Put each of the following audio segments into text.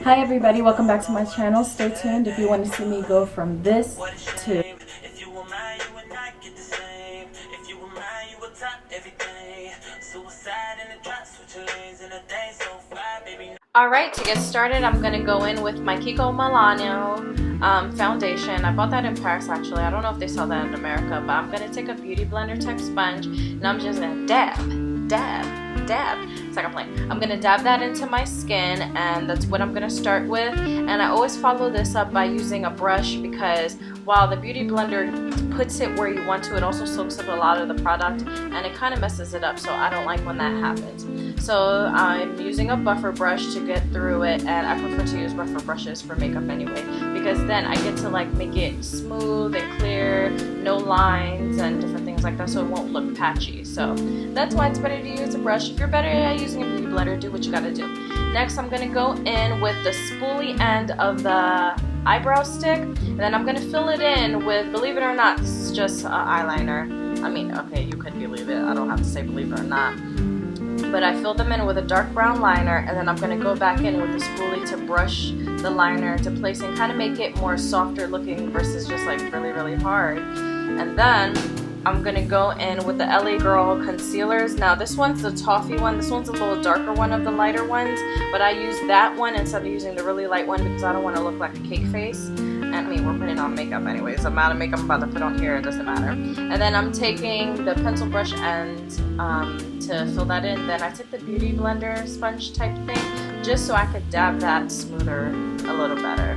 Hi everybody, welcome back to my channel. Stay tuned if you want to see me go from this to Alright, to get started, I'm going to go in with my Kiko Milano foundation. I bought that in Paris actually. I don't know if they sell that in America, but I'm going to take a beauty blender type sponge and I'm just going to dab. It's like I'm playing. I'm going to dab that into my skin, and that's what I'm going to start with. And I always follow this up by using a brush, because while the beauty blender puts it where you want to, it also soaks up a lot of the product and it kind of messes it up, so I don't like when that happens. So I'm using a buffer brush to get through it, and I prefer to use buffer brushes for makeup anyway, because then I get to like make it smooth and clear, no lines and different things like that, so it won't look patchy. So that's why it's better to use a brush. If you're better at using a beauty blender, do what you gotta do. Next, I'm gonna go in with the spoolie end of the eyebrow stick, and then I'm gonna fill it in with, believe it or not, this is just eyeliner. I mean, okay, you could believe it, I don't have to say believe it or not, but I fill them in with a dark brown liner, and then I'm gonna go back in with the spoolie to brush the liner into place and kind of make it more softer looking versus just like really hard. And then I'm going to go in with the L.A.Girl concealers. Now this one's the Toffee one. This one's a little darker one of the lighter ones, but I use that one instead of using the really light one because I don't want to look like a cake face. And I mean, we're putting on makeup anyways. The amount of makeup I'm about to put on here, it doesn't matter. And then I'm taking the pencil brush and to fill that in. Then I took the beauty blender sponge type thing just so I could dab that smoother a little better.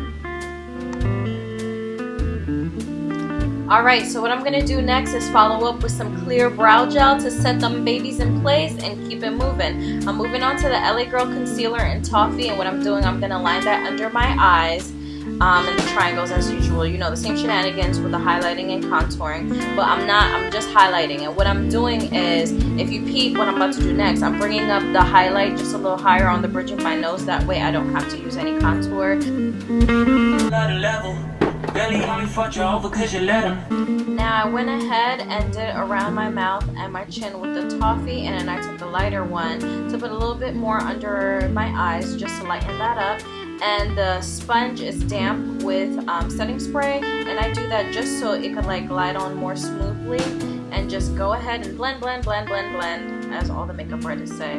Alright, so what I'm going to do next is follow up with some clear brow gel to set them babies in place and keep it moving. I'm moving on to the L.A.Girl concealer in Toffee, and what I'm doing, I'm going to line that under my eyes in the triangles as usual. You know, the same shenanigans with the highlighting and contouring, but I'm just highlighting. And what I'm doing is, if you peep what I'm about to do next, I'm bringing up the highlight just a little higher on the bridge of my nose. That way I don't have to use any contour. Now I went ahead and did around my mouth and my chin with the Toffee, and then I took the lighter one to put a little bit more under my eyes just to lighten that up. And the sponge is damp with setting spray, and I do that just so it could like glide on more smoothly, and just go ahead and blend, as all the makeup artists say.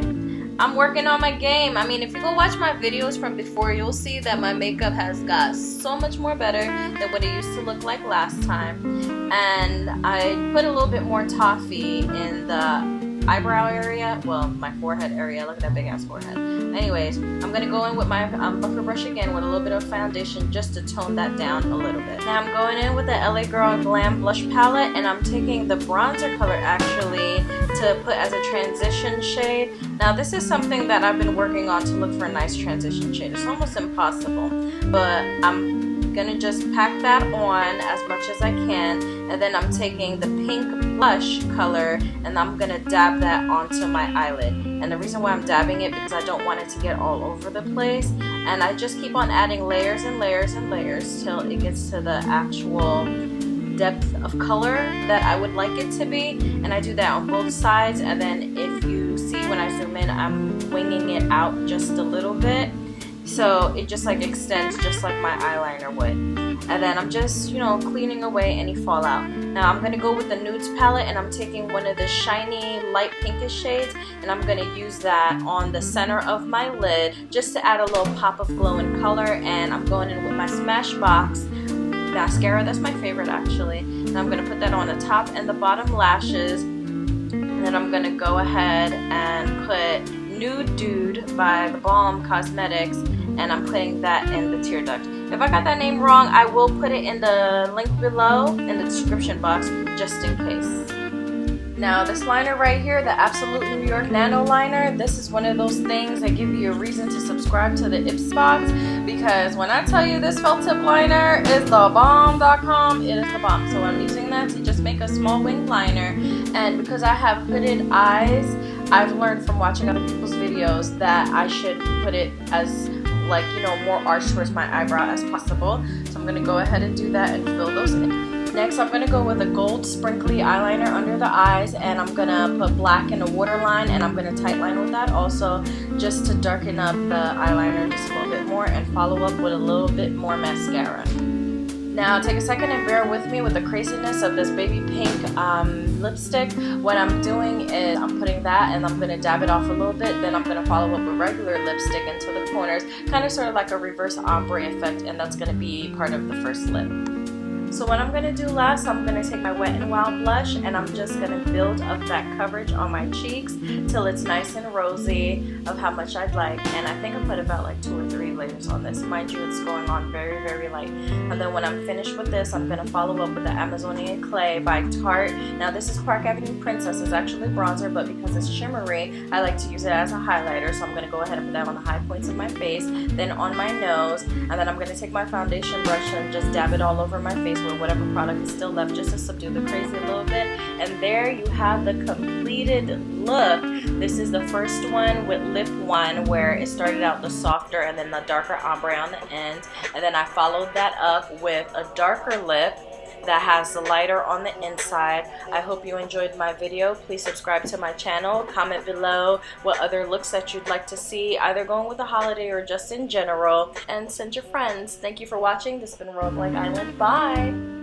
I'm working on my game. I mean, if you go watch my videos from before, you'll see that my makeup has got so much more better than what it used to look like last time. And I put a little bit more Toffee in the eyebrow area, well, my forehead area. Look at that big ass forehead. Anyways, I'm gonna go in with my buffer brush again with a little bit of foundation just to tone that down a little bit. Now I'm going in with the L.A.Girl GLAM blush palette, and I'm taking the bronzer color actually to put as a transition shade. Now this is something that I've been working on to look for a nice transition shade. It's almost impossible, but I'm gonna just pack that on as much as I can, and then I'm taking the pink blush color and I'm gonna dab that onto my eyelid. And the reason why I'm dabbing it, because I don't want it to get all over the place, and I just keep on adding layers and layers and layers till it gets to the actual depth of color that I would like it to be. And I do that on both sides, and then if you see when I zoom in, I'm winging it out just a little bit, so it just like extends just like my eyeliner would. And then I'm just, you know, cleaning away any fallout. Now I'm going to go with the Nudes palette, and I'm taking one of the shiny light pinkish shades, and I'm going to use that on the center of my lid just to add a little pop of glow and color. And I'm going in with my Smashbox mascara. That's my favorite actually. And I'm going to put that on the top and the bottom lashes. And then I'm going to go ahead and put Nude Dude by The Balm Cosmetics, and I'm putting that in the tear duct. If I got that name wrong, I will put it in the link below in the description box just in case. Now this liner right here, the Absolute New York Nano liner, this is one of those things that give you a reason to subscribe to the Ips box, because when I tell you this felt tip liner is the bomb.com, it is the bomb. So I'm using that to just make a small wing liner, and because I have hooded eyes, I've learned from watching other people's videos that I should put it as like, you know, more arched towards my eyebrow as possible. So I'm going to go ahead and do that and fill those in. Next, I'm going to go with a gold sprinkly eyeliner under the eyes, and I'm going to put black in a waterline, and I'm going to tightline with that also, just to darken up the eyeliner just a little bit more and follow up with a little bit more mascara. Now take a second and bear with me with the craziness of this baby pink lipstick. What I'm doing is I'm putting that and I'm going to dab it off a little bit, then I'm going to follow up with regular lipstick into the corners, kind of sort of like a reverse ombre effect, and that's going to be part of the first lip. So what I'm going to do last, I'm going to take my Wet n Wild blush and I'm just going to build up that coverage on my cheeks till it's nice and rosy of how much I'd like. And I think I put about like 2 or 3 layers on this. Mind you, it's going on very, very light. And then when I'm finished with this, I'm going to follow up with the Amazonian Clay by Tarte. Now this is Park Avenue Princess. It's actually bronzer, but because it's shimmery, I like to use it as a highlighter. So I'm going to go ahead and put that on the high points of my face, then on my nose, and then I'm going to take my foundation brush and just dab it all over my face with whatever product is still left, just to subdue the crazy a little bit. And there you have the completed look. This is the first one with lip 1, where it started out the softer and then the darker ombre on the end, and then I followed that up with a darker lip that has the lighter on the inside. I hope you enjoyed my video. Please subscribe to my channel, comment below what other looks that you'd like to see, either going with the holiday or just in general, and send your friends. Thank you for watching. This has been Roguelike Island. Bye!